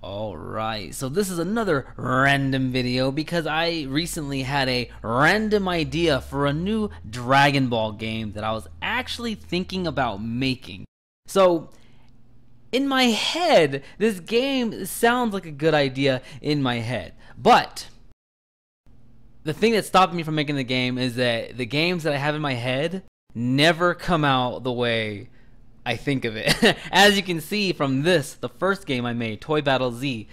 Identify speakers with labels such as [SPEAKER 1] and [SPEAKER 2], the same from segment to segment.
[SPEAKER 1] Alright, so this is another random video because I recently had a random idea for a new Dragon Ball game that I was actually thinking about making. So, in my head, this game sounds like a good idea in my head, but the thing that stopped me from making the game is that the games that I have in my head never come out the way I think of it. As you can see from this, the first game I made, Toy Battle Z,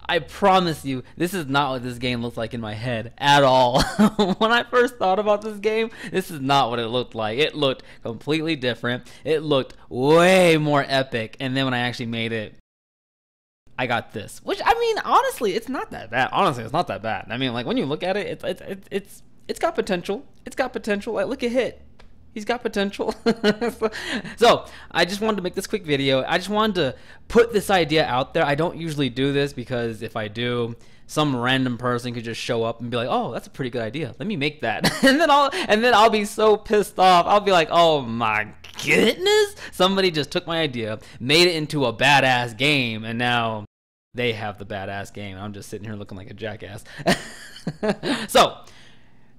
[SPEAKER 1] I promise you, this is not what this game looks like in my head at all. When I first thought about this game, this is not what it looked like. It looked completely different. It looked way more epic. And then when I actually made it, I got this. Which, I mean, honestly, it's not that bad. Honestly, it's not that bad. I mean, like, when you look at it, it's got potential. It's got potential. Like, look at Hit. He's got potential. So I just wanted to make this quick video. I just wanted to put this idea out there. I don't usually do this because if I do, some random person could just show up and be like, "Oh, that's a pretty good idea. Let me make that." and then I'll be so pissed off. I'll be like, "Oh my goodness. Somebody just took my idea, made it into a badass game, and now they have the badass game. I'm just sitting here looking like a jackass." So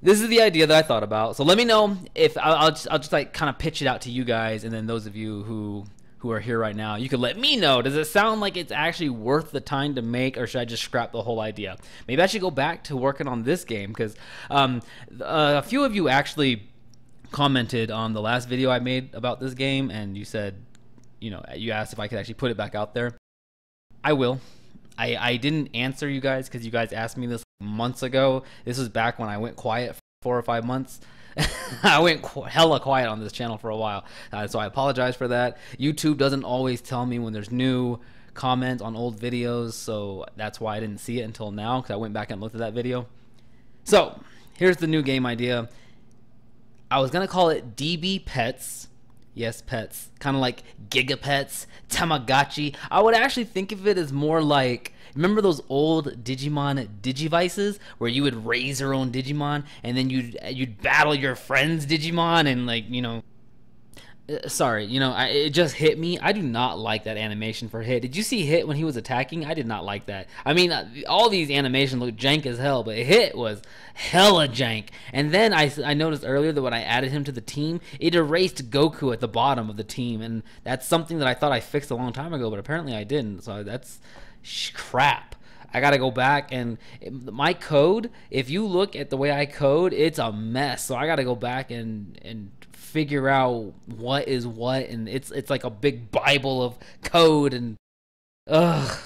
[SPEAKER 1] this is the idea that I thought about. So let me know if I'll just like kind of pitch it out to you guys, and then those of you who are here right now, you can let me know. Does it sound like it's actually worth the time to make, or should I just scrap the whole idea? Maybe I should go back to working on this game because a few of you actually commented on the last video I made about this game, and you said, you know, you asked if I could actually put it back out there. I will. I didn't answer you guys because you guys asked me this months ago. This was back when I went quiet for 4 or 5 months. I went hella quiet on this channel for a while, so I apologize for that. YouTube doesn't always tell me when there's new comments on old videos, so that's why I didn't see it until now, because I went back and looked at that video. So here's the new game idea. I was gonna call it DB Pets. Yes, pets. Kind of like Gigapets, Tamagotchi. I would actually think of it as more like, remember those old Digimon Digivices where you would raise your own Digimon and then you'd battle your friend's Digimon and, like, you know, sorry, you know, it just hit me. I do not like that animation for Hit. Did you see Hit when he was attacking? I did not like that. I mean, all these animations look jank as hell, but Hit was hella jank. And then I noticed earlier that when I added him to the team, it erased Goku at the bottom of the team, and that's something that I thought I fixed a long time ago, but apparently I didn't. So that's crap. I gotta go back, and my code, if you look at the way I code, it's a mess. So I gotta go back and figure out what is what, and it's like a big Bible of code, and ugh.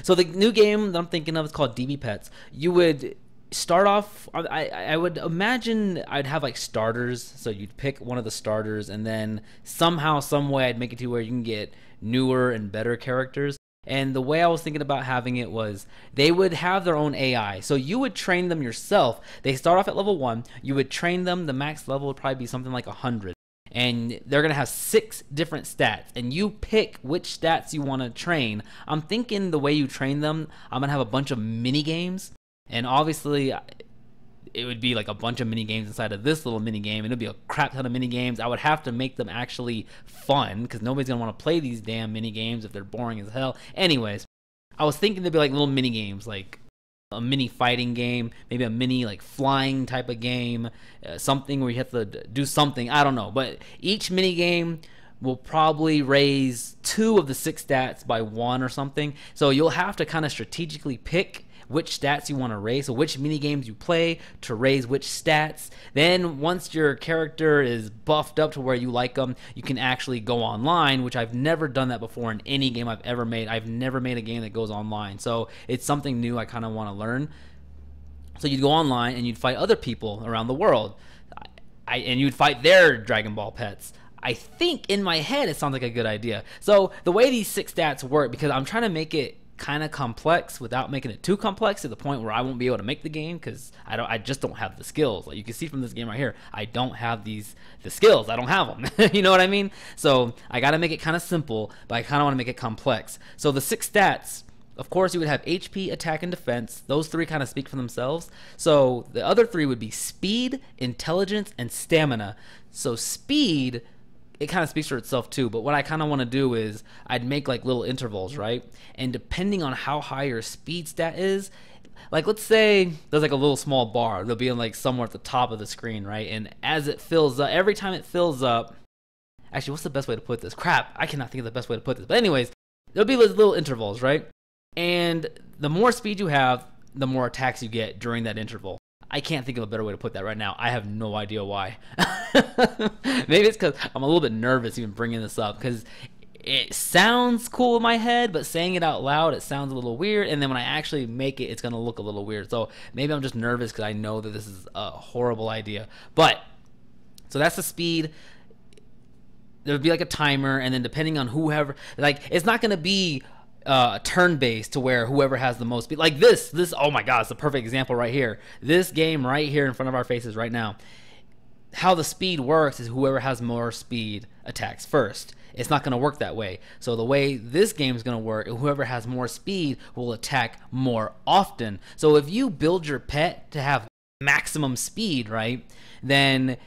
[SPEAKER 1] So the new game that I'm thinking of is called DB Pets. You would start off, I would imagine I'd have like starters, so you'd pick one of the starters, and then somehow, some way I'd make it to where you can get newer and better characters. And the way I was thinking about having it was they would have their own AI. So you would train them yourself. They start off at level 1. You would train them. The max level would probably be something like 100. And they're going to have 6 different stats. And you pick which stats you want to train. I'm thinking the way you train them, I'm going to have a bunch of mini games. And obviously, it would be like a bunch of mini games inside of this little mini game, and it'd be a crap ton of mini games. I would have to make them actually fun because nobody's gonna want to play these damn mini games if they're boring as hell. Anyways, I was thinking there'd be like little mini games, like a mini fighting game, maybe a mini like flying type of game, something where you have to do something. I don't know, but each mini game will probably raise 2 of the 6 stats by 1 or something. So you'll have to kind of strategically pick which stats you want to raise, so which mini games you play to raise which stats. Then once your character is buffed up to where you like them, you can actually go online, which I've never done that before in any game I've ever made. I've never made a game that goes online, so it's something new I kind of want to learn. So you'd go online and you'd fight other people around the world, and you'd fight their Dragon Ball pets. I think in my head it sounds like a good idea. So the way these 6 stats work, because I'm trying to make it kind of complex without making it too complex to the point where I won't be able to make the game because I just don't have the skills. Like you can see from this game right here, I don't have the skills. I don't have them. You know what I mean? So I got to make it kind of simple, but I kind of want to make it complex. So the 6 stats, of course, you would have HP, attack, and defense. Those 3 kind of speak for themselves. So the other 3 would be speed, intelligence, and stamina. So speed it kind of speaks for itself too. But what I kind of want to do is I'd make like little intervals, right? And depending on how high your speed stat is, like let's say there's like a little small bar, they'll be in like somewhere at the top of the screen, right? And as it fills up, every time it fills up, actually, what's the best way to put this? Crap, I cannot think of the best way to put this. But anyways, there'll be little intervals, right? And the more speed you have, the more attacks you get during that interval. I can't think of a better way to put that right now. I have no idea why. Maybe it's because I'm a little bit nervous even bringing this up, because it sounds cool in my head, but saying it out loud, it sounds a little weird. And then when I actually make it, it's going to look a little weird. So maybe I'm just nervous because I know that this is a horrible idea. But, so that's the speed. There would be like a timer, and then depending on whoever, like it's not going to be turn-based to where whoever has the most speed. Like this, oh my god, it's a perfect example right here. This game right here in front of our faces right now. How the speed works is whoever has more speed attacks first. It's not going to work that way. So the way this game is going to work, whoever has more speed will attack more often. So if you build your pet to have maximum speed, right, then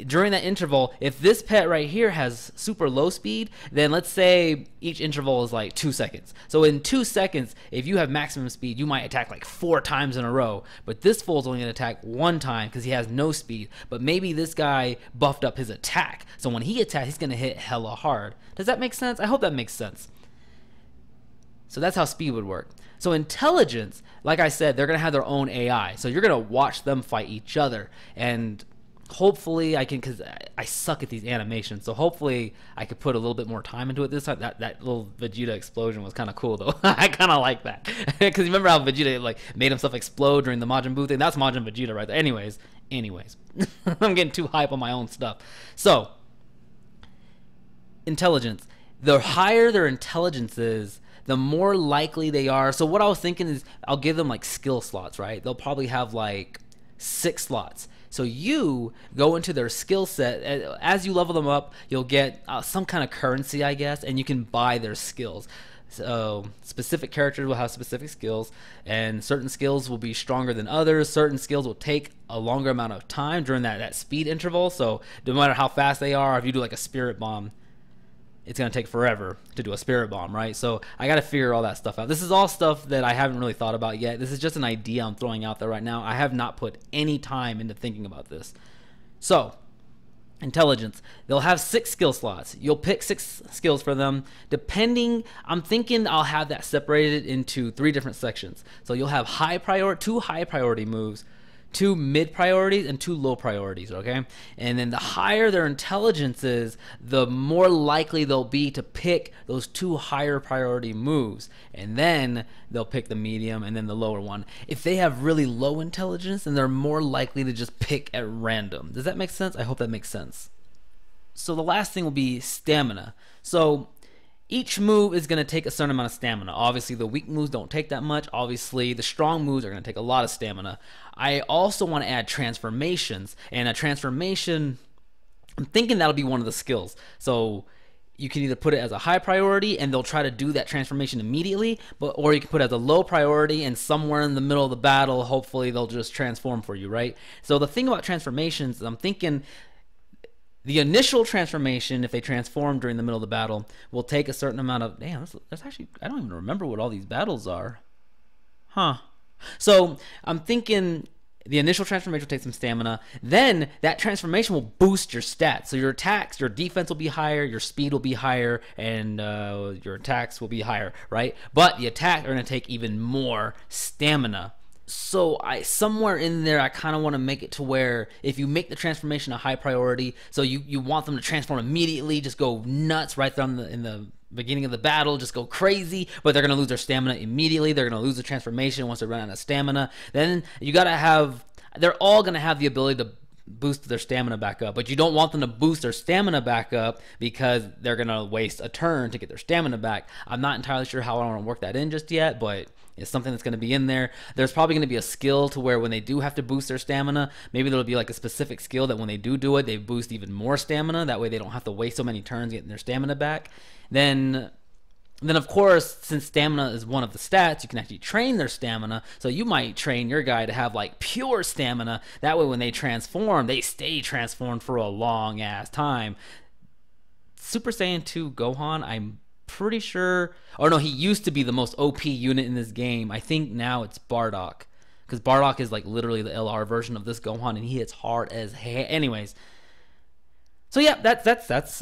[SPEAKER 1] during that interval, if this pet right here has super low speed, then let's say each interval is like 2 seconds. So in 2 seconds, if you have maximum speed, you might attack like 4 times in a row. But this fool's only going to attack 1 time because he has no speed. But maybe this guy buffed up his attack. So when he attacks, he's going to hit hella hard. Does that make sense? I hope that makes sense. So that's how speed would work. So intelligence, like I said, they're going to have their own AI. So you're going to watch them fight each other. And hopefully I can, because I suck at these animations, so hopefully I could put a little bit more time into it this time. That little Vegeta explosion was kind of cool though. I kind of like that, because remember how Vegeta like made himself explode during the Majin Buu thing? That's Majin Vegeta right there. Anyways I'm getting too hype on my own stuff. So intelligence, the higher their intelligence is, the more likely they are. So what I was thinking is I'll give them like skill slots, right? They'll probably have like 6 slots. So you go into their skill set. As you level them up, you'll get some kind of currency, I guess, and you can buy their skills. So specific characters will have specific skills, and certain skills will be stronger than others. Certain skills will take a longer amount of time during that speed interval. So no matter how fast they are, if you do like a spirit bomb, it's going to take forever to do a spirit bomb, right? So I got to figure all that stuff out. This is all stuff that I haven't really thought about yet. This is just an idea I'm throwing out there right now. I have not put any time into thinking about this. So intelligence, they'll have 6 skill slots. You'll pick 6 skills for them. Depending, I'm thinking I'll have that separated into 3 different sections. So you'll have 2 high priority moves, 2 mid priorities, and 2 low priorities, okay? And then the higher their intelligence is, the more likely they'll be to pick those 2 higher priority moves. And then they'll pick the medium and then the lower one. If they have really low intelligence, then they're more likely to just pick at random. Does that make sense? I hope that makes sense. So the last thing will be stamina. So each move is going to take a certain amount of stamina. Obviously, the weak moves don't take that much. Obviously, the strong moves are going to take a lot of stamina. I also want to add transformations. And a transformation, I'm thinking that'll be one of the skills. So you can either put it as a high priority and they'll try to do that transformation immediately, or you can put it as a low priority and somewhere in the middle of the battle, hopefully they'll just transform for you, right? So the thing about transformations, I'm thinking the initial transformation, if they transform during the middle of the battle, will take a certain amount of... Damn, that's actually... I don't even remember what all these battles are. Huh. So I'm thinking the initial transformation will take some stamina. Then that transformation will boost your stats. So your attacks, your defense will be higher, your speed will be higher, and your attacks will be higher, right? But the attacks are going to take even more stamina. So somewhere in there, I kind of want to make it to where if you make the transformation a high priority, so you want them to transform immediately, just go nuts right there in the beginning of the battle, just go crazy, but they're going to lose their stamina immediately. They're going to lose the transformation once they run out of stamina. Then you got to have, they're all going to have the ability to boost their stamina back up, but you don't want them to boost their stamina back up because they're going to waste a turn to get their stamina back. I'm not entirely sure how I want to work that in just yet, but it's something that's going to be in there. There's probably going to be a skill to where when they do have to boost their stamina, maybe there'll be like a specific skill that when they do it, they boost even more stamina. That way they don't have to waste so many turns getting their stamina back. Then of course, since stamina is one of the stats, you can actually train their stamina. So you might train your guy to have like pure stamina. That way when they transform, they stay transformed for a long ass time. Super Saiyan 2 Gohan, I'm pretty sure, or no, he used to be the most OP unit in this game. I think now it's Bardock, because Bardock is like literally the LR version of this Gohan, and he hits hard as hell. Anyways, so yeah, that's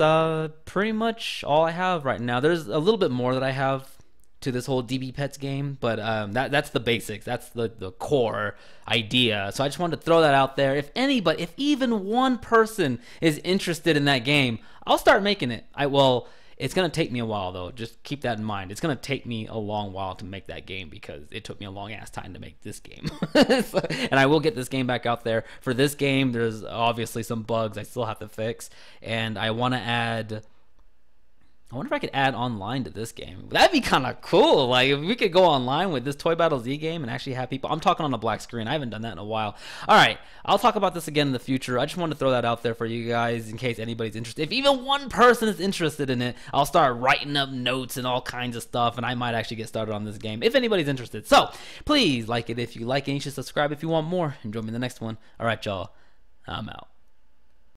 [SPEAKER 1] pretty much all I have right now. There's a little bit more that I have to this whole DB Pets game, but that's the basics. That's the core idea. So I just wanted to throw that out there. If anybody, if even one person is interested in that game, I'll start making it. It's gonna take me a while though. Just keep that in mind. It's gonna take me a long while to make that game because it took me a long ass time to make this game. And I will get this game back out there. For this game, there's obviously some bugs I still have to fix, and I want to add. I wonder if I could add online to this game. That'd be kind of cool. Like, if we could go online with this Toy Battle Z game and actually have people. I'm talking on a black screen. I haven't done that in a while. All right. I'll talk about this again in the future. I just wanted to throw that out there for you guys in case anybody's interested. If even one person is interested in it, I'll start writing up notes and all kinds of stuff, and I might actually get started on this game if anybody's interested. So, please like it if you like it. You should subscribe if you want more. And join me in the next one. All right, y'all. I'm out.